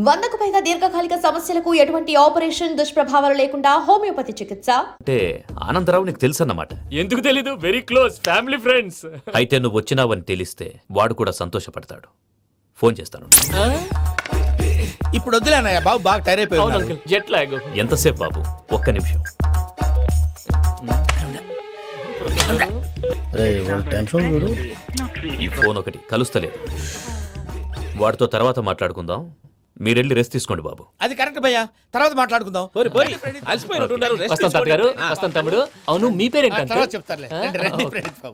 100కు పైగా దీర్ఘకాలిక సమస్యలకు ఎటువంటి ఆపరేషన్ దుష్ప్రభావాలు లేకుండా హోమియోపతి చికిత్స. అంటే ఆనందరావు నీకు తెలుసన్నమాట. ఎందుకు తెలీదు, వెరీ క్లోజ్ ఫ్యామిలీ ఫ్రెండ్స్. అయితే నువ్వు వచ్చినావని తెలిస్తే వాడు కూడా సంతోషపడతాడు. ఫోన్ చేస్తాను. ఇప్పుడు వద్దులేనయ్య, బాబు బాగా టైర్ అయిపోయి. Jet lag. ఎంతసేపు బాబు? ఒక్క నిమిషం. టెన్షన్ చూడు. ఈ ఫోన్ ఒకటి కలుస్తలేదు. వాడితో తర్వాత మాట్లాడుకుందాం. మీరెళ్ళి రెస్ట్ తీసుకోండి బాబు. అది కరెక్ట్ భయ్యా, తర్వాత మాట్లాడుకుందాం. తమ్ముడు. అవును, మీ పేరేంటంటే? చెప్తారులే.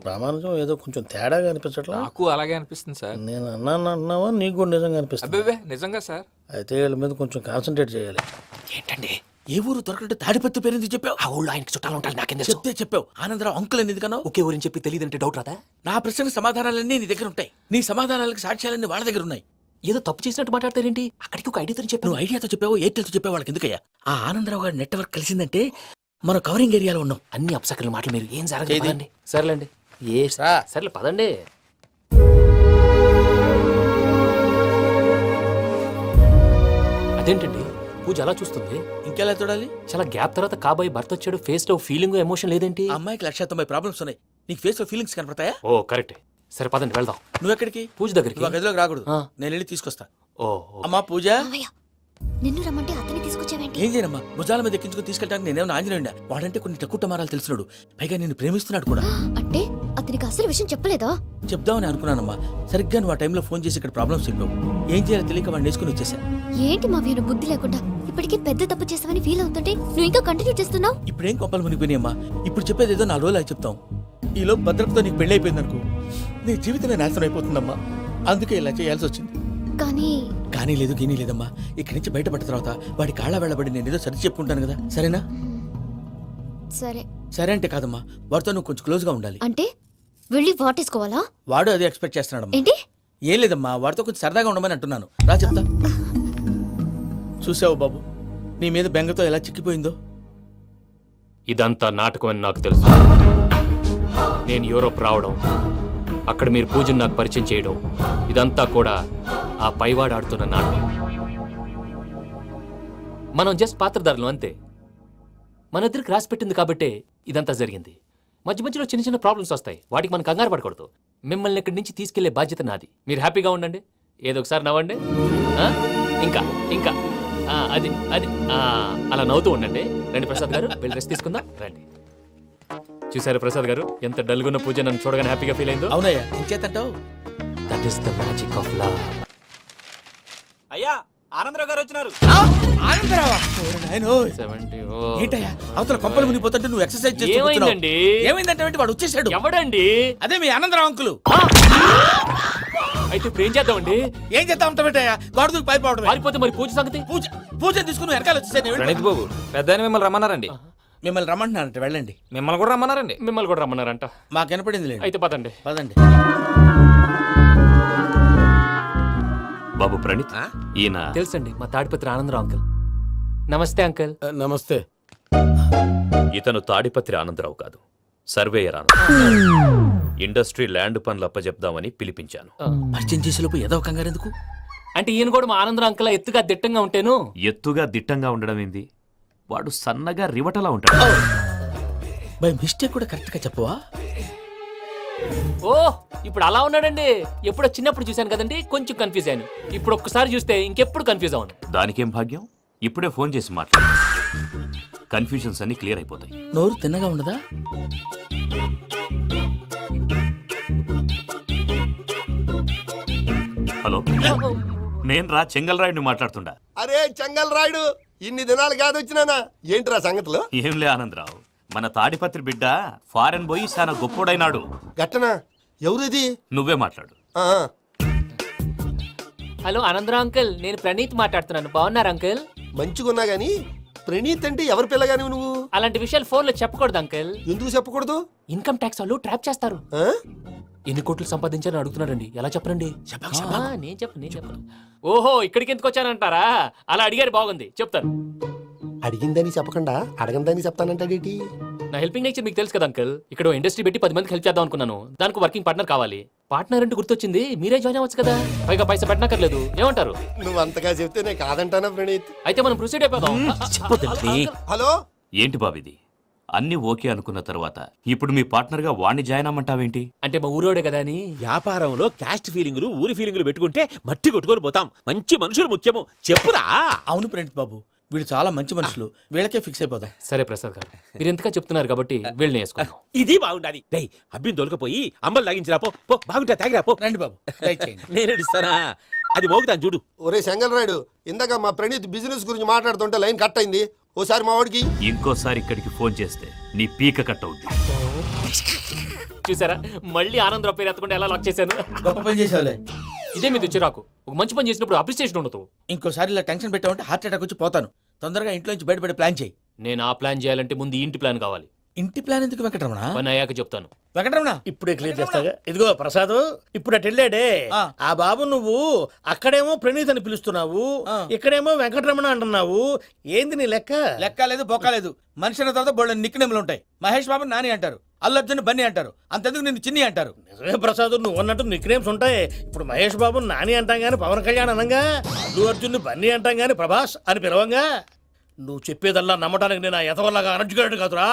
రామానుజం ఏదో కొంచెం తేడాగా అనిపించట్లా? నాకు అలాగే అనిపిస్తుంది సార్. నేను అన్నావా నీకు కూడా నిజంగా అనిపిస్తుంది? అబ్బే నిజంగా సార్. అయితే వీళ్ళ మీద కొంచెం కాన్సన్ట్రేట్ చేయాలి. ఏంటండి ఏ ఊరు దొరకట్టు తాడిపత్రి పేరు ఎందుకు చెప్పావు? ఆ ఊళ్ళో ఆయనకి చుట్టాలు ఉంటారు, నాకేం చెప్తే చెప్పావు. ఆనందరావు అంకుల్ ఎందుకు కన్నావు? ఒకే ఊరిని చెప్పి తెలియదంటే డౌట్ రాదా? నా ప్రశ్నకు సమాధానాలన్నీ నీ దగ్గర ఉంటాయి. నీ సమాధానాలకు సాక్ష్యాలన్నీ వాళ్ళ దగ్గర ఉన్నాయి. ఏదో తప్పు చేసినట్టు మాట్లాడతారేంటి? అక్కడికి ఒక ఐడియాతో చెప్పి నువ్వు ఐడియాతో చెప్పావు, ఎయిర్టెల్తో చెప్పావు, వాళ్ళకి ఎందుకయ్యా? ఆ ఆనందరావు గారి నెట్వర్క్ కలిసిందంటే మనం కవరింగ్ ఏరియాలో ఉన్నాం. అన్ని అప్సకల మాటలు మీరు ఏం జరగదండి. సర్లేండి, ఏ సర్లే పదండి. అదేంటండి పూజ అలా చూస్తుంది? ఇంకెలా చూడాలి? చాలా గ్యాప్ తర్వాత కాబోయే భర్త వచ్చాడు, ఫేస్ లో ఫీలింగ్ ఎమోషన్ లేదేంటి? ఆ అమ్మాయికి 190 ప్రాబ్లమ్స్ ఉన్నాయి. నీకు ఫేస్ లో ఫీలింగ్స్ కనపడతాయా? ఓ కరెక్ట్. సరే పదండి వెళ్దాం. నువ్వెక్కడికి? పూజ దగ్గరికి. నువ్వు ఆ గదిలోకి రాకూడదు, ఆ. నేను వెళ్ళి తీసుకొస్తా. ఓ అమ్మా పూజ, మావయ్య, నిన్ను రమ్మంటే అతన్ని తీసుకొచ్చావేంటి? ఏం చేయనమ్మా? భుజాల మీద ఎక్కించుకుని తీసుకెళ్ళడానికి నేనేమన్నా ఆంజనేయుడా? వాడంటే కొన్ని తక్కువ టమారాలు తెలిసినాడు, పైగా నేను ప్రేమిస్తున్నాడు కూడా. అంటే అతనికి అసలు విషయం చెప్పలేదా? చెప్దామని అనుకున్నానమ్మా. సరిగ్గా నువ్వు ఆ టైంలో ఫోన్ చేసి ఇక్కడ ప్రాబ్లమ్స్ చెప్పావు. ఏం చేయాలో తెలియక వాడిని వేసుకుని వచ్చేసా. ఏంటి మావయ్య బుద్ధి లేకుండా ఇప్పటికీ పెద్ద తప్పు చేస్తావని ఫీల్ అవుతుంటే నువ్వు ఇంకా కంటిన్యూ చేస్తున్నావు? ఇప్పుడేం కొప్పలు మునిగిపోయినాయమ్మా. ఇప్పుడు చెప్పేది ఏదో 4 రోజులు అయి చెప్తాం. ఈలో భద్రతతో నీకు పెళ్లి అయిపోయింది అనుకో, నీ జీవితమే నాశనం అయిపోతుందమ్మా. అందుకే ఇలా చేయాల్సి వచ్చింది. కానీ లేదు గీనీ లేదమ్మా. ఇక్కడి నుంచి బయటపడ్డ తర్వాత వాడి కాళ్ళ వెళ్ళబడి నేను ఏదో సరి చెప్పుకుంటాను కదా, సరేనా? సరే. సరే అంటే కాదమ్మా, వాడితో నువ్వు కొంచెం క్లోజ్ గా ఉండాలి. అంటే వెళ్ళి వాటేసుకోవాలా? వాడు అదే ఎక్స్పెక్ట్ చేస్తున్నాడమ్మా. ఏంటి? ఏం లేదమ్మా, వాడితో కొంచెం సరదాగా ఉండమని అంటున్నాను. రా చెప్తా. చూసావు బాబు, నీ మీద బెంగతో ఎలా చిక్కిపోయిందో. ఇదంతా నాటకం అని నాకు తెలుసు. నేను యూరోప్ రావడం, అక్కడ మీరు పూజను నాకు పరిచయం చేయడం, ఇదంతా కూడా ఆ పైవాడు ఆడుతున్న నాటకం. మనం జస్ట్ పాత్రధారులు అంతే. మన ఇద్దరికి రాసి పెట్టింది కాబట్టే ఇదంతా జరిగింది. మధ్య మధ్యలో చిన్న చిన్న ప్రాబ్లమ్స్ వస్తాయి, వాటికి మనం కంగారు పడకూడదు. మిమ్మల్ని ఇక్కడి నుంచి తీసుకెళ్లే బాధ్యత నాది. మీరు హ్యాపీగా ఉండండి, ఏదో ఒకసారి నవ్వండి. ఇంకా ఇంకా అది అది అలా నవ్వుతూ ఉండండి. రండి ప్రసాద్ గారు, వెళ్ళి రెస్ట్ తీసుకుందాం. రండి. చూసారు ప్రసాద్ గారు, ఎంత డల్గున్న పూజ నన్ను చూడగానే హ్యాపీగా ఫీల్ అయిందో. అవునయ్యా, ఇంకేతంటావు? That is the magic of love. అయ్యా, ఆనందరావు గారు వచ్చినారు. ఆనందరావా? ఏంటయ్యా అవతల కొంపలు మునిగిపోతుంటే నువ్వు ఎక్సర్సైజ్ చేస్తూ కూర్చున్నావు. ఏమైందండి? ఏమైందంటే వాడు వచ్చేసాడు. ఎవడండి? అదే మీ ఆనందరావు అంకులు. అయితే ఇప్పుడు ఏం చేద్దామండి? ఏం చేస్తా ఉంటావేటయ్యా? గొడవకు పైపోవడం. పారిపోతే మరి పూజ సంగతి? పూజ తీసుకుని వెనకాల వచ్చేసాను. ప్రణీత్ బాబు, పెద్ద మిమ్మల్ని రమ్మన్నారండి. మిమ్మల్ని రమ్మంటున్నారంట, వెళ్ళండి. మిమ్మల్ని కూడా రమ్మన్నారండి. మిమ్మల్ని కూడా రమ్మన్నారంట. మాకు వినపడింది లేదు. అయితే పదండి. పదండి. బాబు ప్రణీత్, ఈయన తెలుసండి, మా తాడిపత్రి ఆనందరావు అంకుల్. నమస్తే అంకుల్. నమస్తే. ఇతను తాడిపత్రి ఆనందరావు కాదు, సర్వేయర్ ఆనందరావు. ఇండస్ట్రీ ల్యాండ్ పనులు అప్పచెప్దామని పిలిపించాను. పరిచయం చేసేలోపు ఏదో కంగారు ఎందుకు? అంటే ఈయన కూడా మా ఆనందరావు అంకుల్ ఎత్తుగా దిట్టంగా ఉంటాను. ఎత్తుగా దిట్టంగా ఉండడం ఏంది? వాడు సన్నగా రివటలా ఉంటాడు. బై మిస్టేక్ కూడా కరెక్ట్ గా చెప్పవా? ఓ, ఇప్పుడు అలా ఉన్నాడండి. ఎప్పుడో చిన్నప్పుడు చూశాను కదండి, కొంచెం కన్ఫ్యూజ్ అయ్యాను. ఇప్పుడు ఒక్కసారి చూస్తే ఇంకెప్పుడు కన్ఫ్యూజ్ అవును. దానికేం భాగ్యం, ఇప్పుడే ఫోన్ చేసి మాట్లాడు. కన్ఫ్యూజన్స్ అన్ని క్లియర్ అయిపోతాయి. నోరు తిన్నగా ఉండదా? హలో, నేను రా చెంగల్రాయుడిని మాట్లాడుతుండా. అరే చెంగల్ రాయుడు, ఇన్ని దినాలు కాదు వచ్చినానా? ఏంట్రా సంగతులు? ఏంలే ఆనందరావు, మన తాడిపత్రి బిడ్డ ఫారెన్ పోయి చాలా గొప్పోడైనాడు. గట్టనా? ఎవరిది? నువ్వే మాట్లాడు. ఆ, హలో ఆనందరావు అంకుల్, నేను ప్రణీత్ మాట్లాడుతున్నాను. బాగున్నారు అంకుల్? మంచిగున్నా గాని ప్రణీత్ అంటే ఎవరి పిల్లగాని నువ్వు? అలాంటి విషయాలు ఫోన్లో చెప్పకూడదు అంకుల్. ఎందుకు చెప్పకూడదు? ఇన్కమ్ ట్యాక్స్ వాళ్ళు ట్రాప్ చేస్తారు. ఆ? ఎన్ని కోట్లు సంపాదించాలని అడుగుతున్నారండి. ఎలా చెప్పరండి? నేను చెప్పను. ఓహో, ఇక్కడికి ఎందుకు వచ్చానంటారా? అలా అడిగారు, బాగుంది, చెప్తాను. అడిగిందని చెప్పకుండా అడగందని చెప్తానంటాడేటి? నా హెల్పింగ్ నేచర్ మీకు తెలుసు కదా అంకుల్. ఇక్కడ ఇండస్ట్రీ పెట్టి 10 మందికి హెల్ప్ చేద్దాం అనుకున్నాను. దానికి వర్కింగ్ పార్ట్నర్ కావాలి. పార్ట్నర్ అంటే గుర్తొచ్చింది, మీరే జాయిన్ అవ్వచ్చు కదా, పైగా పైసా పెట్టనక్కర్లేదు. ఏమంటారు? నువ్వు అంతగా చెప్తే నేను కాదంటానా ప్రణీత్? అయితే మనం ప్రొసీడ్ అయిపోదాం. చెప్పొద్దండి. హలో ఏంటి బాబిది? అన్ని ఓకే అనుకున్న తర్వాత ఇప్పుడు మీ పార్ట్నర్ గా వాణ్ణి జాయిన్ అమ్మంటావేంటి? అంటే మా ఊరోడే కదా అని. వ్యాపారంలో క్యాస్ట్ ఫీలింగులు ఊరి ఫీలింగులు పెట్టుకుంటే మట్టి కొట్టుకొని పోతాం. మంచి మనుషులు ముఖ్యము. చెప్పురా. అవును ప్రణీత్ బాబు, వీళ్ళు చాలా మంచి మనుషులు, వీళ్ళకే ఫిక్స్ అయిపోదాం. సరే ప్రసాద్ గారు, మీరు ఎంతగా చెప్తున్నారు కాబట్టి వీళ్ళని వేసుకున్నాం. ఇది బాగుండాలి. డై అబ్బిని దొలకపోయి అమ్మలు లాగించిరా పో. పో బాగుంటా తాగిరా పో. రండి బాబు, దయచేయండి. నేను ఇస్తానా? అది మోగుతాను చూడు. ఒరే చెంగల్ రాయుడు, ఇందాక మా ప్రణీత్ బిజినెస్ గురించి మాట్లాడుతుంటే లైన్ కట్ అయింది. ఓసారి మా వాడికి ఇంకోసారి ఇక్కడికి ఫోన్ చేస్తే నీ పీక కట్ అవుద్ది. చూసారా, మళ్ళీ ఆనందరావు పేరు ఎత్తకుండా ఎలా లాక్ చేశాను. గొప్ప పని చేసేవాళ్ళే. ఇదే మీద చిరాకు. ఒక మంచి పని చేసినప్పుడు అప్రిసియేషన్ ఉండదు. ఇంకోసారి ఇలా టెన్షన్ పెట్టామంటే హార్ట్ అటాక్ వచ్చి పోతాను. తొందరగా ఇంట్లో నుంచి బయటపడే ప్లాన్ చేయి. నేను ఆ ప్లాన్ చేయాలంటే ముందు ఈ ఇంటి ప్లాన్ కావాలి. ఇంటి ప్లాన్ ఎందుకు వెంకటరమణ? పని అయ్యాక చెప్తాను. వెంకటరమణ ఇప్పుడే క్లియర్ చేస్తాగా. ఇదిగో ప్రసాద్, ఇప్పుడు అటు వెళ్ళాడే ఆ. ఆ బాబు, నువ్వు అక్కడేమో ప్రణీత్ అని పిలుస్తున్నావు, ఆ. ఇక్కడేమో వెంకటరమణ అంటున్నావు. ఏంది నీ లెక్క? లెక్క లేదు బొక్క లేదు. మనిషి అన్న తర్వాత బోళ్ళ నిక్నెములు ఉంటాయి. మహేష్ బాబు నాని అంటారు, అల్లు అర్జున్ బన్నీ అంటారు, అంతెందుకు నిన్ను చిన్ని అంటారు. నిజమే ప్రసాద్, నువ్వు అన్నట్టు నిక్నేమ్స్ ఉంటాయి. ఇప్పుడు మహేష్ బాబు నాని అంటాం గాని పవన్ కళ్యాణ్ అనంగా, అల్లు అర్జున్ బన్నీ అంటాం గాని ప్రభాస్ అని పిలవంగా. నువ్వు చెప్పేదల్లా నమ్మటానికి నేను ఎతవల్లాగా అనర్జుకేటెడ్ కాదురా.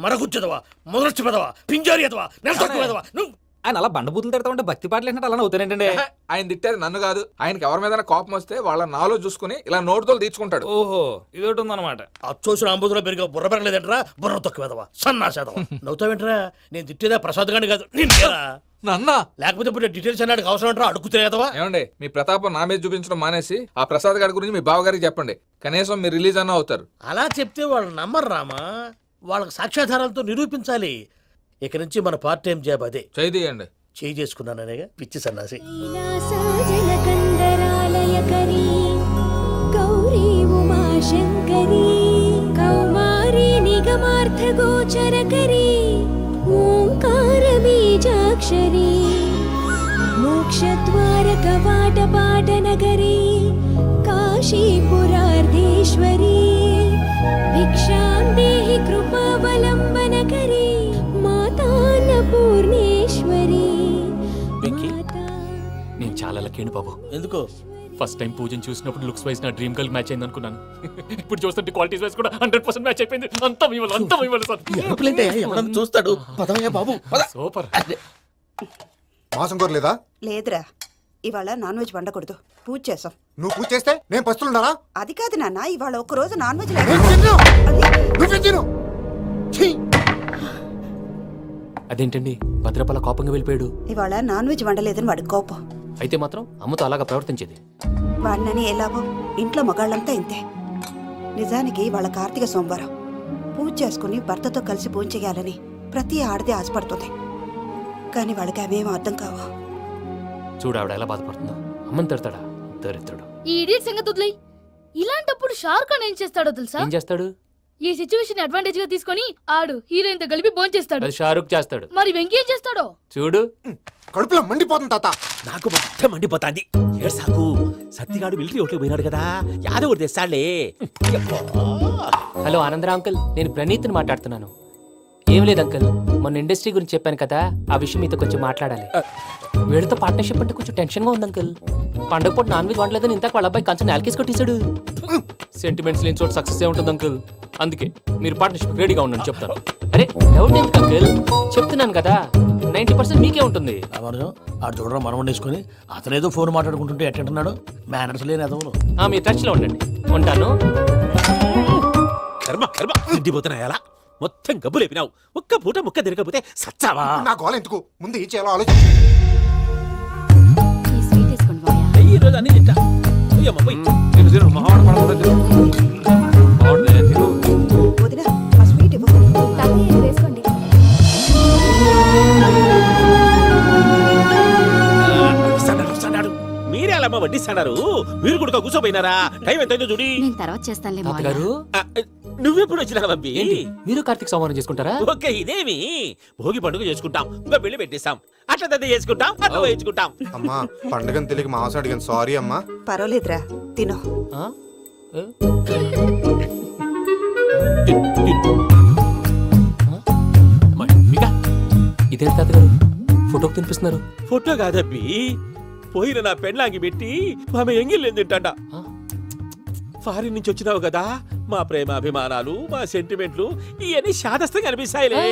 మరగుచ్చదవా, మొదలచ్చి పెదవా, పింజారి ఎదవా, నెలసొక్కు పెదవా నువ్వు. ఆయన అలా బండబూతులు తిడతా ఉంటే భక్తి పాటలు ఏంటంటే అలా అవుతానంటే. ఆయన తిట్టేది నన్ను కాదు, ఆయనకి ఎవరి మీద కోపం వస్తే వాళ్ళ నాలో చూసుకుని ఇలా నోటుతో తీర్చుకుంటాడు. ఓహో, ఇదొకటి ఉందన్నమాట. అచ్చోసిన అంబుధులో పెరిగే బుర్ర పెరగలేదంటరా, బుర్ర తొక్కువేదవా, సన్నాసేదవా. నవ్వుతావేంట్రా? నేను తిట్టేదా ప్రసాద్ గాని కాదు, నిన్నేరా. నన్న లేకపోతే ఇప్పుడు డీటెయిల్స్ అన్నాడు అవసరం అంటారా? అడుగుతులేదవా. ఏమండి, మీ ప్రతాపం నా మీద చూపించడం మానేసి ఆ ప్రసాద్ గారి గురించి మీ బావగారికి చెప్పండి. కనీసం మీరు రిలీజ్ అన్న అవుతారు. అలా చెప్తే వాళ్ళు నమ్మరు రామా. వాళ్ళకి సాక్ష్యాధారాలతో నిరూపించాలి. ఇక నుంచి మన పార్ట్ టైం జాబ్ అదే. చేయండి. చేయి చేసుకున్నాననేగా పిచ్చి సన్నాసి. కైలాసాజలకందరాలయకరీ గౌరీ ఉమాశంకరీ కౌమారీ నిగమార్థగోచరకరీ ఓంకారబీజాక్షరీ మోక్షద్వారకవాటపాటనగరీ కాశీపురార్ధేశ్వరీ భిక్షాం దేహి కృపావలంబనకరీ మాతాన్నపూర్ణేశ్వరీ. నేను చాలా లక్కీ బాబు. ఎందుకో? ఫస్ట్ టైం పూజను చూసినప్పుడు లుక్స్ వైజ్ నా డ్రీమ్ గర్ల్ మ్యాచ్ అయింది అనుకున్నాను. ఇప్పుడు చూస్తుంటే క్వాలిటీస్ వైజ్ కూడా 100% మ్యాచ్ అయిపోయింది. అంతా మీ వల్ల సార్. ఎవడన్నా చూస్తాడు. పదవయ్యా బాబు, పద. సూపర్. మాసం కోరలేదా? లేదురా, ఇవాళ నాన్ వెజ్ వండకూడదు, పూజ చేసాం. నువ్వు పూజ చేస్తే నేను పస్తులున్నారా? అది కాదు నాన్న, ఇవాళ ఒక్క రోజు నాన్ వెజ్ అదేంటండి భద్రపల కోపంగా వెళ్ళిపోయాడు? ఇవాళ నాన్ వెజ్ వండలేదని వాడి కోపం. అయితే మాత్రం అమ్మతో అలాగా ప్రవర్తించేది. వాడినని ఎలాగో ఇంట్లో మగాళ్ళంతా ఇంతే. నిజానికి వాళ్ళ కార్తీక సోమవారం పూజ చేసుకుని భర్తతో కలిసి పూజ చేయాలని ప్రతి ఆడది ఆశపడుతుంది. కానీ వాళ్ళకి అవేం అర్థం కావు. చూడు ఆవిడ ఎలా బాధపడుతుందో. అమ్మని తిడతాడా దరిద్రుడు. ఈ ఇడియట్ సంగతి వదిలేయ్. ఇలాంటప్పుడు షారుఖ్ ఖాన్ ఏం చేస్తాడో తెలుసా? ఏం చేస్తాడు? ఈ సిచ్యువేషన్ అడ్వాంటేజ్ గా తీసుకొని ఆడు హీరోయిన్ తో కలిపి బోన్ చేస్తాడు. అది షారుఖ్ చేస్తాడు. మరి వెంకీ ఏం చేస్తాడో చూడు. కడుపులో మండిపోతుంది తాత. నాకు మొత్తం మండిపోతాంది. ఏడ్సాకు. సత్తిగాడు మిలిటరీ ఓట్లు పోయినాడు కదా, యాదవ్ ఒకటి తెస్తాడులే. హలో ఆనందరా అంకుల్, నేను ప్రణీత్ని మాట్లాడుతున్నాను. ఏం లేదు అంకుల్, మొన్న ఇండస్ట్రీ గురించి చెప్పాను కదా, ఆ విషయం మీతో కొంచెం మాట్లాడాలి. వీడితో పార్ట్నర్షిప్ అంటే కొంచెం టెన్షన్ గా ఉంది అంకుల్. పండగ పూట నాన్ వెజ్ వండలేదని ఇంతకు వాళ్ళ అబ్బాయి కంచెం నేలకేసి కొట్టేశాడు. సెంటిమెంట్స్ లేని చోట సక్సెస్ ఏ ఉంటుంది అంకుల్. అందుకే మీరు పార్ట్నర్షిప్ రెడీగా ఉండండి చెప్తాను. అరే డౌట్ ఎందుకు అంకుల్, చెప్తున్నాను కదా 90% మీకే ఉంటుంది. ఆడు చూడడం మనం వండేసుకొని అతనేదో ఫోన్ మాట్లాడుకుంటుంటే ఎట్టంటున్నాడు. మేనర్స్ లేని అదవులు. మీరు టచ్ లో ఉండండి. ఉంటాను. కర్మ కర్మ తిండిపోతున్నాయలా. మొత్తం గబ్బు లేపినావు. ఒక్క పూట ముక్క తిరగకపోతే సచ్చావా? నా గోల ఎందుకు, ముందు ఏం చేయాలో ఆలోచించు. ఈ స్వీట్ వేసుకోండి బాయా. ఈ రోజు అన్ని తింటా. అయ్యమ్మ పోయ్. వదినా, ఆ స్వీట్ ఇవ్వు. వేసుకోండి. వస్తాడు. మీరే అలా అమ్మ వడ్డిస్తాడారు. మీరు కూడా కూర్చోపోయినారా? టైం ఎంతైందో చూడి. నేను తర్వాత చేస్తానులే తాతగారు నువ్వెప్పుడు వచ్చినా అబ్బి? ఏంటి మీరు కార్తీక సంహారం చేసుకుంటారా? ఓకే, ఇదేమి భోగి పండుగ చేసుకుంటాం, ఇంకా పెళ్లి పెట్టేస్తాం, అట్లా దద్ద చేసుకుంటాం, అట్లా వేయించుకుంటాం. అమ్మా, పండుగను తెలియక మాంసం అడిగాను, సారీ అమ్మా. పర్వాలేదురా, తినో. ఆ? ఏ? ఇదేంటి తాతగారు ఫోటోకి తినిపిస్తున్నారు? ఫోటో కాదబ్బి, పోయిన నా పెళ్ళాంగి పెట్టి ఆమె ఎంగిల్లేం తింటాడ. ఫారిన్ నుంచి వచ్చినావు కదా, మా ప్రేమ అభిమానాలు, మా సెంటిమెంట్లు ఇవన్నీ శాదస్తంగా అనిపిస్తాయిలే.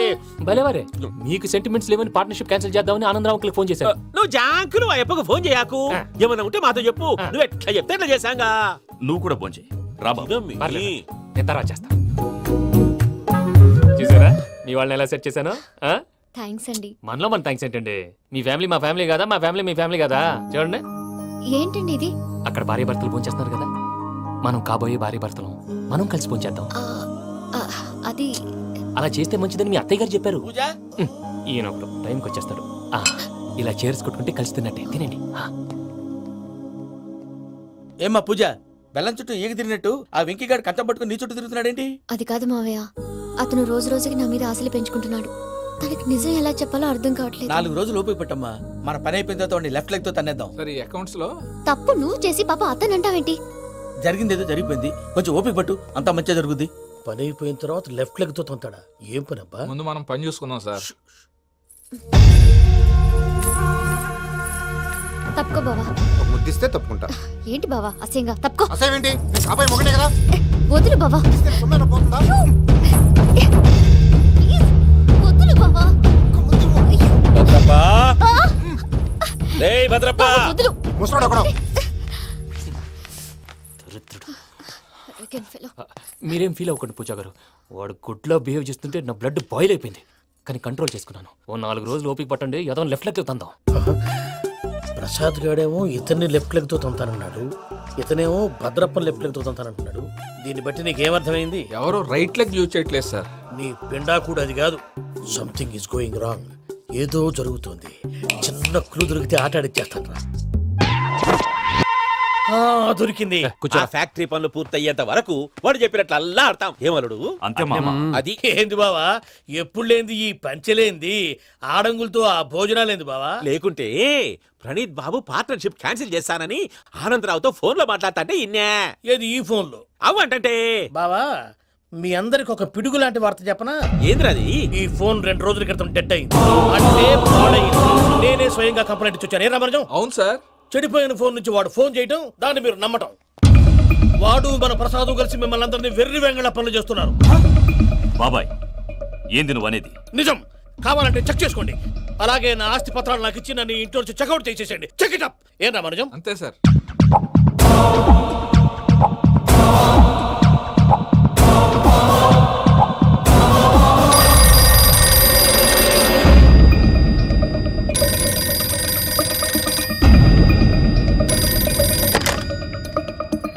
భలేవారే, మీకు సెంటిమెంట్స్ లేవని పార్ట్నర్షిప్ క్యాన్సిల్ చేద్దామని ఆనందరావు అంకుల్ ఫోన్ చేశారు. నువ్వు జాంకులు ఆ అప్పకు ఫోన్ చేయకు. ఏమన్నా ఉంటే మాతో చెప్పు. నువ్వు ఎట్లా చెప్తే ఎట్లా చేశాంగా. నువ్వు కూడా ఫోన్ చేయి రా బాబు. ఇదమ్మి. నేను తర్వాత చేస్తా. చూసారా మీ వాళ్ళని ఎలా సెట్ చేశాను? థ్యాంక్స్ అండి. మనలో మన థ్యాంక్స్ ఏంటండి? మీ ఫ్యామిలీ మా ఫ్యామిలీ కదా, మా ఫ్యామిలీ మీ ఫ్యామిలీ కదా. చూడండి, ఏంటండి ఇది? అక్కడ భార్య భర్తలు ఫోన్ చేస్తున్నారు కదా, మనం కాబోయే భార్య భర్తలు మనం కలిసి ఫోన్ చేద్దాం. అది అలా చేస్తే మంచిదని మీ అత్తయ్య గారు చెప్పారు. పూజ ఈయన ఒకడు టైంకి వచ్చేస్తాడు. ఇలా చేర్స్ కొట్టుకుంటే కలిసి తిన్నట్టే. తినండి. ఏమ్మా పూజ, బెల్లం చుట్టూ ఈగ తిరిగినట్టు ఆ వెంకీగాడు కంచం పట్టుకుని నీ చుట్టూ తిరుగుతున్నాడేంటి? అది కాదు మావయ్య, అతను రోజు రోజుకి నా మీద ఆశలు పెంచుకుంటున్నాడు. తనకి నిజం ఎలా చెప్పాలో అర్థం కావట్లేదు. 4 రోజులు ఓపిక పట్టమ్మా, మన పని అయిపోయిన తర్వాత వాడిని లెఫ్ట్ లెగ్ తో తన్నేద్దాం. సరే అకౌంట్స్ లో తప్పు నువ్వు చేసి పాప అతను అంటావేంటి? జరిగింది ఏదో జరిగిపోయింది, కొంచెం ఓపిక పట్టు, అంతా మంచిగా జరుగుద్ది. పని అయిపోయిన తర్వాత లెఫ్ట్ లెగ్ తో తొంతాడా? ఏం పని అబ్బా? ముందు మనం పని చూసుకుందాం సార్. తప్పుకో బావా. ముద్దిస్తే తప్పుకుంటా. ఏంటి బావా అసహ్యంగా? తప్పుకో. అసేమేంటి? అబ్బాయి మొగనే కదా. వదులు బావా. సొమ్మేనా పోతుందా? ప్లీజ్, వదులు బావా. భద్రప్పా, రేయ్ భద్రప్పా. వదులు. ముసరాడు ఒకడు. Arrogant fellow. మీరేం ఫీల్ అవ్వకండి పూజా గారు. వాడు గుడ్లో బిహేవ్ చేస్తుంటే నా బ్లడ్ బాయిల్ అయిపోయింది, కానీ కంట్రోల్ చేసుకున్నాను. ఓ 4 రోజులు ఓపిక పట్టండి, ఏదో లెఫ్ట్ లెగ్ తందాం. ప్రసాద్ గాడేమో ఇతన్ని లెఫ్ట్ లెగ్ తో తొంతానన్నాడు, ఇతనేమో భద్రప్ప లెఫ్ట్ లెగ్ తో తొంతానంటున్నాడు. దీన్ని బట్టి నీకేమర్థమైంది? ఎవరు రైట్ లెగ్ యూజ్ చేయట్లేదు సార్. నీ పిండా కూడా అది కాదు. Something is going wrong. ఏదో జరుగుతోంది. చిన్న క్లూ దొరికితే ఆట ఆడిచ్చేస్తాను రా. దొరికింది. ఆ ఫ్యాక్టరీ పనులు పూర్తయ్యేంత వరకు వాడు చెప్పినట్లు అల్లా ఆడతాం. ఏమలుడు అంతే మామ. అది ఏంది బావా, ఎప్పుడు లేంది ఈ పంచలేంది, ఆడంగులతో ఆ భోజనాలేంది బావా? లేకుంటే ప్రణీత్ బాబు పార్ట్నర్షిప్ క్యాన్సిల్ చేస్తానని ఆనందరావుతో ఫోన్ లో మాట్లాడతాంటే ఇన్నే. ఏది ఈ ఫోన్ లో? అవ్వంటే బావా, మీ అందరికి ఒక పిడుగు లాంటి వార్త చెప్పనా? ఏంద్రది? ఈ ఫోన్ 2 రోజుల క్రితం డెడ్ అయింది, అంటే పాడైంది. నేనే స్వయంగా కంప్లైంట్ ఇచ్చి వచ్చాను. ఏ రామరాజం? అవును సార్. చెడిపోయిన ఫోన్ నుంచి వాడు ఫోన్ చేయటం, దాన్ని మీరు నమ్మటం. వాడు మన ప్రసాదు కలిసి మిమ్మల్ని అందరినీ వెర్రి వెంగళ పనులు చేస్తున్నారు. బాబాయ్, ఏంది నువ్వు అనేది? నిజం. కావాలంటే చెక్ చేసుకోండి. అలాగే నా ఆస్తి పత్రాలు నాకు ఇచ్చి నన్ను ఇంట్లో నుంచి చెక్అౌట్ చేసేసండి. Check it up. ఏం రామరాజం? అంతే సార్.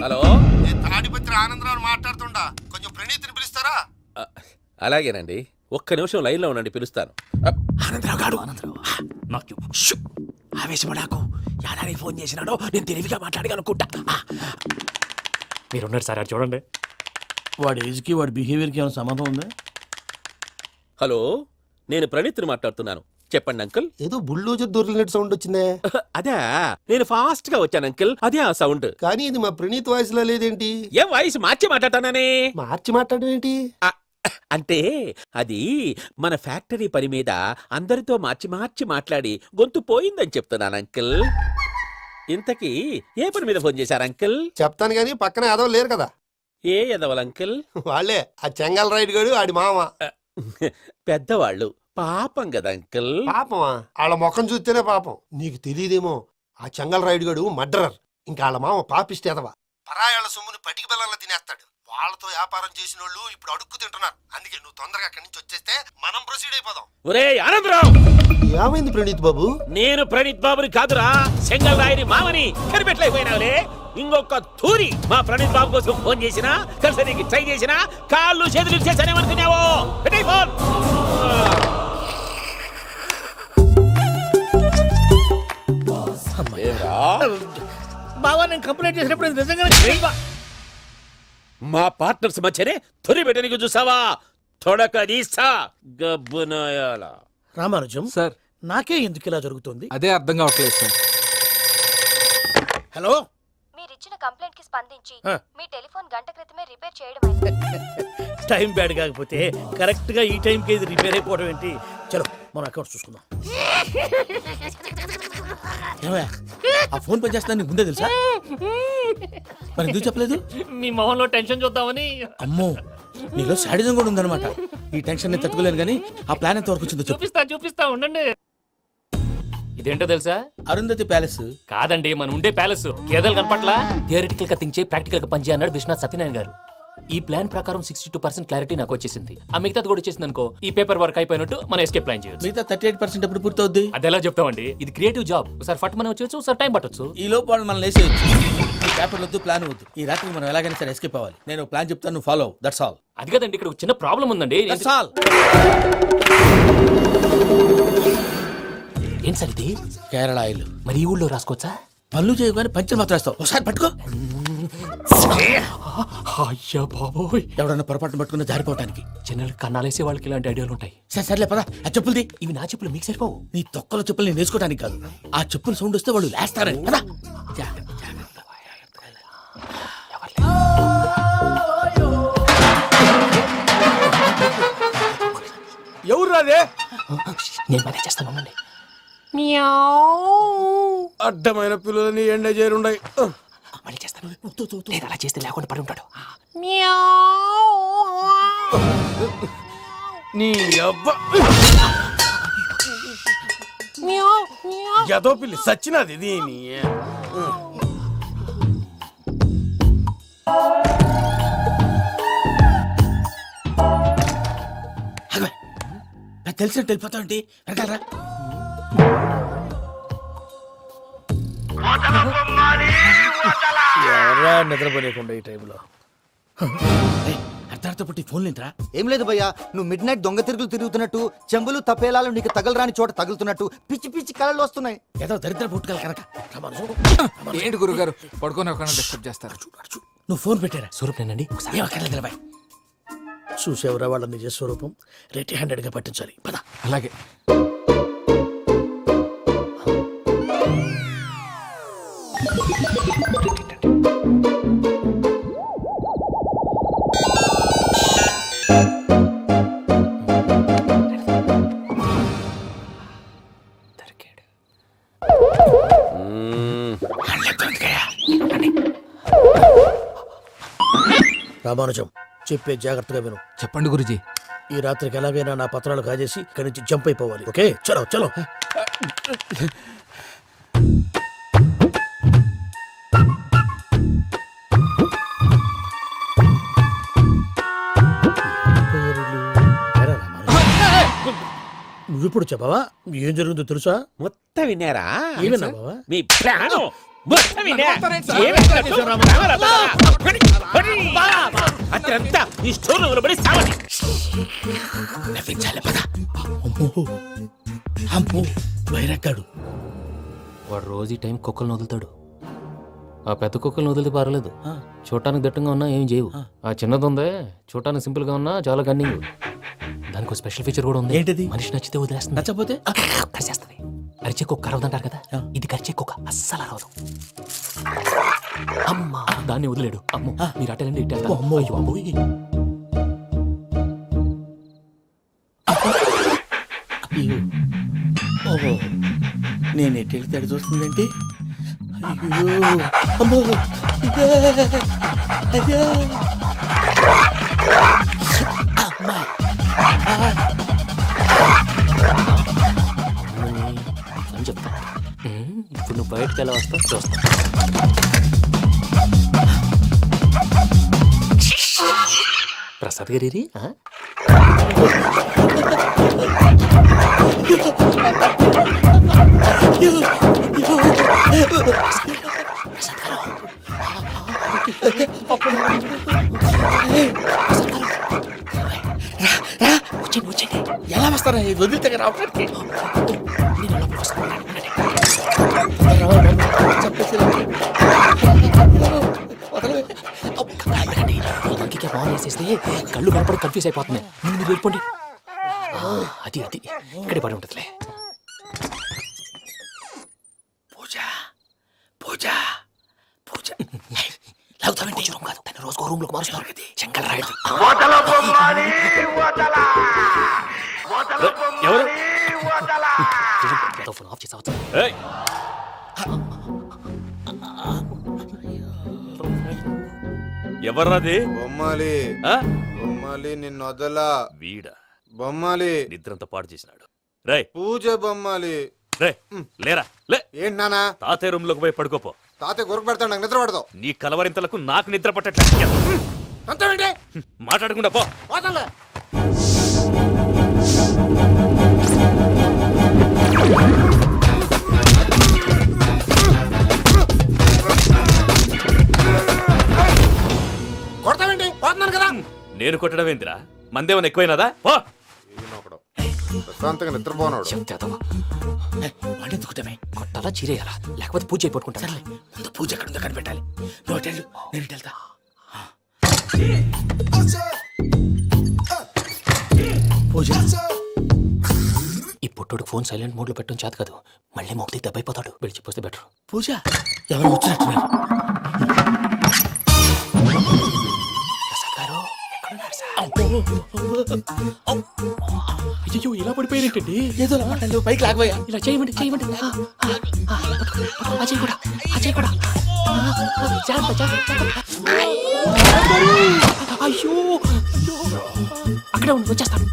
హలో, నేను తాడిపత్రి ఆనందరావు మాట్లాడుతుండా, కొంచెం ప్రణీతిని పిలుస్తారా? అలాగేనండి. ఒక్క నిమిషం లైన్ లో ఉండండి, పిలుస్తాను. ఆనందరావు గాడు. నాకు ఆవేశపడాకు. యాదాని ఫోన్ చేసినాడో నేను తెలివిగా మాట్లాడగలనుకుంటా. మీరున్నారు సార్, అది చూడండి. వాడి ఏజ్కి వాడి బిహేవియర్కి ఏమైనా సంబంధం ఉందా? హలో, నేను ప్రణీత్ని మాట్లాడుతున్నాను. చెప్పండి అంకుల్. ఏదో బుల్డోజర్ దొరికినట్టు సౌండ్ వచ్చిందే. అదే, నేను ఫాస్ట్ గా వచ్చాను అంకుల్. అదే ఆ సౌండ్. కానీ ఇది మా ప్రణీత్ వాయిస్ లో లేదేంటి? ఏ వాయిస్ మార్చి మాట్లాడతాననే? మార్చి మాట్లాడడం ఏంటి? అంటే అది మన ఫ్యాక్టరీ పని మీద అందరితో మార్చి మార్చి మాట్లాడి గొంతు పోయిందని చెప్తున్నాను అంకుల్. ఇంతకీ ఏ పని మీద ఫోన్ చేశారు అంకుల్? చెప్తాను గానీ పక్కన ఏదో లేరు కదా. ఏ ఎదవల్ అంకుల్? వాళ్ళే ఆ చెంగల్ రైడ్ గడు ఆడి మామ. పెద్దవాళ్ళు పాపం కదా అంకుల్. పాపమా? వాళ్ళ ముఖం చూస్తేనే పాపం. నీకు తెలియదేమో, ఆ చెంగల్ రైడ్ గడు మర్డరర్. ఇంకా వాళ్ళ మామ పాపిస్తేదవా. పరాయాళ్ళ సొమ్ముని పటికి బెల్లంలో తినేస్తాడు. వాళ్ళతో వ్యాపారం చేసిన వాళ్ళు ఇప్పుడు అడుక్కు తింటున్నారు. అందుకే నువ్వు తొందరగా అక్కడి నుంచి వచ్చేస్తే మనం ప్రొసీడ్ అయిపోదాం. ఒరే ఆనందరావు, ఏమైంది ప్రణీత్ బాబు? నేను ప్రణీత్ బాబుని కాదురా, సెంగల్ రాయని మామని. కనిపెట్టలేకపోయినావులే. ఇంకొక తూరి మా ప్రణీత్ బాబు కోసం ఫోన్ చేసినా, కలిసి నీకు ట్రై చేసినా, కాళ్ళు చేతులు చేశానేమనుకున్నావో. పెట్టేయ్ ఫోన్. బావా, నేను కంప్లైంట్ చేసినప్పుడు ఇది నిజంగానే మా పార్ట్నర్స్ మధ్యనే తొలి పెట్టడానికి చూసావా? తొడక నీసా గబ్బునాయాల. రామానుజం సార్, నాకే ఎందుకు ఇలా జరుగుతుంది? అదే అర్థం కావట్లేదు సార్. హలో, మీరిచ్చిన కంప్లైంట్ కి స్పందించి మీ టెలిఫోన్ గంట క్రితమే రిపేర్ చేయడం టైం బ్యాడ్ కాకపోతే కరెక్ట్ గా ఈ టైంకి ఇది రిపేర్ అయిపోవడం ఏంటి? చలో మన అకౌంట్ చూసుకుందాం. ఏమయ్యా ఆ ఫోన్ పనిచేస్తున్నా నీకు ముందే తెలుసా? మరి ఎందుకు చెప్పలేదు? మీ మొహంలో టెన్షన్ చూద్దామని. అమ్మో నీలో శాడిజం కూడా ఉందన్నమాట. ఈ టెన్షన్ నేను తట్టుకోలేను కానీ ఆ ప్లాన్ ఎంత వరకు వచ్చిందో చెప్పు. చూపిస్తా ఉండండి. ఇదేంటో తెలుసా? అరుంధతి ప్యాలెస్ కాదండి, మన ఉండే ప్యాలెస్. గేదెలు కనపట్లా? థియరిటికల్ గా థింక్ చేయి, ప్రాక్టికల్ గా పనిచేయ అన్నాడు విశ్వనాథ్ సత్యనారాయణ గారు. ఈ ప్లాన్ ప్రకారం 62% క్లారిటీ నాకు వచ్చేసింది. ఆ మిగతాది కూడా వచ్చేసింది అనుకో, ఈ పేపర్ వర్క్ అయిపోయినట్టు మనం ఎస్కేప్ ప్లాన్ చేయొచ్చు. మిగతా 38% ఎప్పుడు పూర్తవుద్ది? అది ఎలా చెప్తామండి? ఇది క్రియేటివ్ జాబ్. ఒకసారి ఫట్ మనం వచ్చేయచ్చు, ఒకసారి టైం పట్టొచ్చు. ఈ లోపు వాళ్ళు మనం లేసేయచ్చు. ఈ పేపర్ వద్దు, ప్లాన్ వద్దు. ఈ రాత్రి మనం ఎలాగైనా సరే ఎస్కేప్ అవ్వాలి. నేను ప్లాన్ చెప్తాను, నువ్వు ఫాలో. That's all. అది కదండి, ఇక్కడ ఒక చిన్న ప్రాబ్లం ఉందండి. That's all. ఏం సార్ ఇది? కేరళ ఆయిల్. మరి ఈ ఊళ్ళో రాసుకోవచ్చా? పనులు చేయగానే పంచర్ మాత్రం వేస్తావు. ఒకసారి పట్టుకో. అయ్యా బాబోయ్, ఎవడన్నా పొరపాటున పట్టుకున్న జారిపోవటానికి. జనరల్ కన్నాలేసే వాళ్ళకి ఇలాంటి ఐడియాలు ఉంటాయి. సర్లే పదా. ఆ చెప్పులది. ఇవి నా చెప్పులు, మీకు సరిపోవు. నీ తొక్కల చెప్పులు నేను వేసుకోవడానికి కాదు, ఆ చెప్పులు సౌండ్ వస్తే వాళ్ళు లేస్తారని. పదా. ఎవరు రాదే? నేను మేనేజ్ చేస్తాను, ఉండండి. అడ్డమైన పిల్లలని ఎండ చేరుండయి. మళ్ళీ చేస్తాను. నేను అలా చేస్తే లేకుండా పడి ఉంటాడు. నీ అబ్బా ఎదో పిల్లి సచ్చినది దీని. తెలిసినట్టు వెళ్ళిపోతావు ఏంటి? వెనకాలరా. ఎవరా నిద్రపోలేకుండా ఈ టైంలో? అర్ధార్థ పుట్టి ఫోన్ లేంట్రా. ఏం లేదు భయ్యా, నువ్వు మిడ్ నైట్ దొంగ తిరుగులు తిరుగుతున్నట్టు, చెంబులు తపేలాలు నీకు తగలరాని చోట తగులుతున్నట్టు పిచ్చి పిచ్చి కళలు వస్తున్నాయి. ఏదో దరిద్ర పుట్టుకల కనుక. ఏంటి గురుగారు పడుకొని ఒక డిస్టర్బ్ చేస్తారు? నువ్వు ఫోన్ పెట్టారా? స్వరూప్ నేనండి. ఒకసారి ఏమక్కర్లేదు బాయ్. చూసేవరా వాళ్ళ నిజ స్వరూపం. రెట్టి హ్యాండెడ్ గా పట్టించాలి. పద. అలాగే. రామానుజం, చెప్పే జాగ్రత్తగా విను. చెప్పండి గురుజీ. ఈ రాత్రికి ఎలాగైనా నా పత్రాలు కాజేసి ఇక్కడి నుంచి జంప్ అయిపోవాలి. ఓకే, చలో చలో. నువ్విప్పుడు చెప్పవా ఏం జరుగుతుందో తెలుసా? మొత్తం విన్నారా? ఏమన్నా బావా? మీ ప్రాణం మొత్తం విన్నా. అత్యంతా ఈ స్టోర్లో పడి సావని. నవ్వించాలి పద. అమ్మో అమ్మో వైరక్కాడు. వాడు రోజు ఈ టైం కుక్కలను వదులుతాడు. ఆ పెద్ద కుక్కలను వదిలితే పర్లేదు, చూడటానికి దట్టంగా ఉన్నా ఏం చేయవు. ఆ చిన్నది ఉందే, చూడటానికి సింపుల్ గా ఉన్నా చాలా కన్నింగ్. దానికి ఒక స్పెషల్ ఫీచర్ కూడా ఉంది. ఏంటిది? మనిషి నచ్చితే వదిలేస్తుంది, నచ్చపోతే కరిచేస్తుంది. అరిచే కుక్క అరవదంటారు కదా, ఇది కరిచే కుక్క అస్సలు అరవదు. అమ్మా, దాన్ని వదిలేడు. అమ్మో, మీరు అటెండి ఇటు వెళ్తారు. అమ్మో. అయ్యో అమ్మోయ్. ఓహో, నేను ఎటు వెళ్తాడు చూస్తుందంటే. అయ్యో అమ్మో. అయ్యో అమ్మా. అని చెప్తా. ఇప్పుడు నువ్వు బయటకు ఎలా వస్తావు చూస్తా. ప్రసాద్ గారి వచ్చండి. ఎలా వస్తారా? వదిలితే రావడానికి. బాగా వేసేస్తే కళ్ళు కనపడి కన్ఫ్యూజ్ అయిపోతున్నాయి. మీరు వెళ్ళిపోండి. అది అది ఇక్కడే పడి ఉంటుందిలే. పూజ పూజ పూజ లాగుతామంటే రూమ్ కాదు, తను రోజుకో రూమ్ లోకి మారుస్తున్నారు కదా. చెంగల్ రాయుడు. ఎవరు ఫోన్ ఆఫ్ చేసావచ్చు. ఏయ్! ఎవర్రాది బొమ్మాలి ఆ? బొమ్మాలి నిన్ను వదలా వీడా బొమ్మాలి నిద్రంతా పాడు చేసినాడు. రేయ్ పూజ బొమ్మాలి రే లేరా లే. ఏంటి నానా తాతయ్య రూమ్ లోకి పోయి పడుకోపో. తాతయ్య గురకు పెడతాడు నాకు నిద్ర పడతావు నీ కలవరింతలకు నాకు నిద్ర పట్టట్లేదు. అంతేంటి మాట్లాడకుండా పో. పోతాలే కొడతావేంటి పోతున్నాను కదా నేను కొట్టడం ఏందిరా? మందేమన్నా ఎక్కువైనదా? పో. ప్రశాంతంగా నిద్రపోనాడు వాడెందుకుంటామే కొట్టాలా చీరేయాలా లేకపోతే పూజ అయిపోట్టుకుంటా. సర్లే ముందు పూజ ఎక్కడ ఉందో కనిపెట్టాలి. నువ్వు అటు వెళ్ళు, నేను ఇటు వెళ్తా. పూజ ఈ పుట్టోడు ఫోన్ సైలెంట్ మోడ్ లో పెట్టడం చేత కాదు. మళ్ళీ మొక్కి దెబ్బైపోతాడు. వెళ్ళి చెప్పొస్తే బెటర్. పూజ ఎవరు వచ్చినట్టున్నారు? ప్రసాద్ గారు ఎక్కడున్నారు సార్? అయ్యో ఇలా పడిపోయినట్టండి. ఏదో మాటలు పైకి లాగబోయా. ఇలా చేయమండి చేయమండి. అజయ్ కూడా అజయ్ కూడా. జాగ్రత్త, జాగ్రత్త, జాగ్రత్త. అయ్యో అక్కడే ఉండి వచ్చేస్తాను.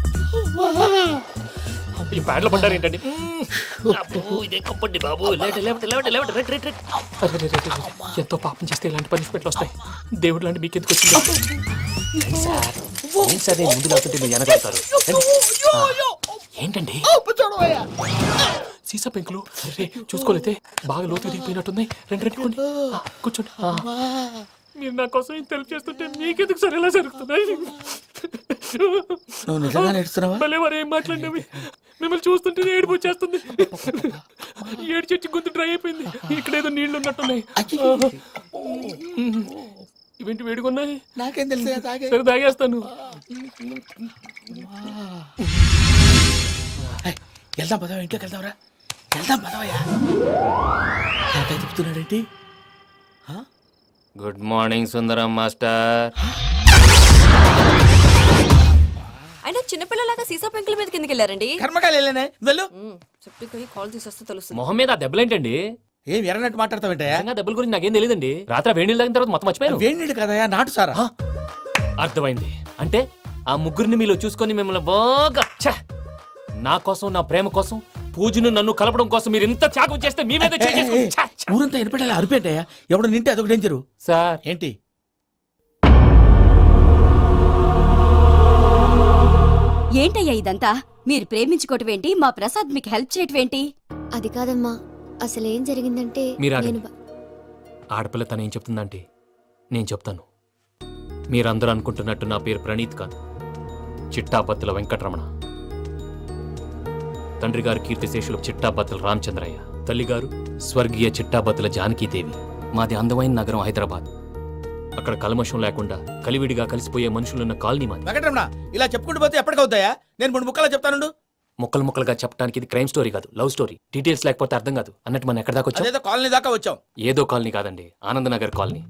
ఈ బ్యాడ్లో పడ్డారు ఏంటండి? ఇదే కప్పండి బాబు. ఎంతో పాపం చేస్తే ఇలాంటి పనిష్మెంట్లు వస్తాయి. దేవుడు లాంటి మీకు ఎందుకు వచ్చింది సార్? ఏం సార్ నేను ముందు లేకుంటే మీరు వెనకాడతారు. ఏంటండి సీసా పెంకులు చూసుకోలేతే బాగా లోతు దిగిపోయినట్టున్నాయి. రెండు కూర్చోండి. మీరు నా కోసం ఇంత హెల్ప్ చేస్తుంటే మీకెందుకు సరే ఎలా జరుగుతున్నాయి? నువ్వు నిజంగా నేర్చుతున్నావా? భలే వారు ఏం మాట్లాడినవి. మిమ్మల్ని చూస్తుంటే ఏడుపు వచ్చేస్తుంది. ఏడు చెట్టు గొంతు డ్రై అయిపోయింది. ఇక్కడ ఏదో నీళ్లు ఉన్నట్టున్నాయి. ఇవేంటి వేడుకున్నాయి? నాకేం తెలుసు, సరే తాగేస్తాను. వెళ్దాం పదవా, ఇంట్లోకి వెళ్దాంరా. వెళ్దాం పదవయ్యా. నాకై చెప్తున్నాడేంటి? గుడ్ మార్నింగ్ సుందరం మాస్టర్. అయినా చిన్నపిల్లలాగా సీసా పెంకుల మీద కిందకి వెళ్ళారండి. కర్మకాయలు వెళ్ళానే, వెళ్ళు. చెప్పి కాల్ తీసేస్తే తెలుస్తుంది. మొహం మీద ఆ దెబ్బలేంటండి? ఏం ఎర్రనట్టు మాట్లాడతావేంటయ్యా? నిజంగా దెబ్బల గురించి నాకేం తెలియదండి. రాత్రి వేడి నీళ్ళు తాగిన తర్వాత మొత్తం మర్చిపోయాను. వేడి నీళ్ళు కదయా, నాటు సారా. అర్థమైంది. అంటే ఆ ముగ్గురిని మీలో చూసుకొని మిమ్మల్ని బాగా నా కోసం, నా ప్రేమ కోసం, పూజను నన్ను కలపడం కోసం మీరు ఇంత త్యాగం చేస్తే మీ మీద ఊరంతా ఎనపెట్టాలి అరిపేంటయ్యా. ఎవడు నింటే అదొక డేంజరు. సార్ ఏంటి? ఏంటయ్యా ఇదంతా? మీరు ప్రేమించుకోవటం ఏంటి? మా ప్రసాద్ మీకు హెల్ప్ చేయటం ఏంటి? అది కాదమ్మా, అసలు ఏం జరిగిందంటే మీరు ఆడపిల్ల తను ఏం చెప్తుందంటే నేను చెప్తాను. మీరందరూ అనుకుంటున్నట్టు నా పేరు ప్రణీత్ కాదు, చిట్టాపత్తుల వెంకటరమణ. తండ్రి గారు కీర్తిశేషులు చిట్టాపత్తుల రామచంద్రయ్య, తల్లిగారు స్వర్గీయ చిట్టాపత్తుల జానకీదేవి. మాది అందమైన నగరం హైదరాబాద్. అక్కడ కల్మషం లేకుండా కలివిడిగా కలిసిపోయే మనుషులున్న కాలనీ మాది. వెంకటరమణ, ఇలా చెప్పుకుంటూ పోతే ఎప్పటికవుతాయా? నేను 3 ముక్కలా చెప్తాను. ముక్కలు ముక్కలుగా చెప్పడానికి ఇది క్రైమ్ స్టోరీ కాదు, లవ్ స్టోరీ. డీటెయిల్స్ లేకపోతే అర్థం కాదు. అన్నట్టు మనం ఎక్కడ దాకా వచ్చాం? కాలనీ దాకా వచ్చాం. ఏదో కాలనీ కాదండి, ఆనందనగర్ కాలనీ.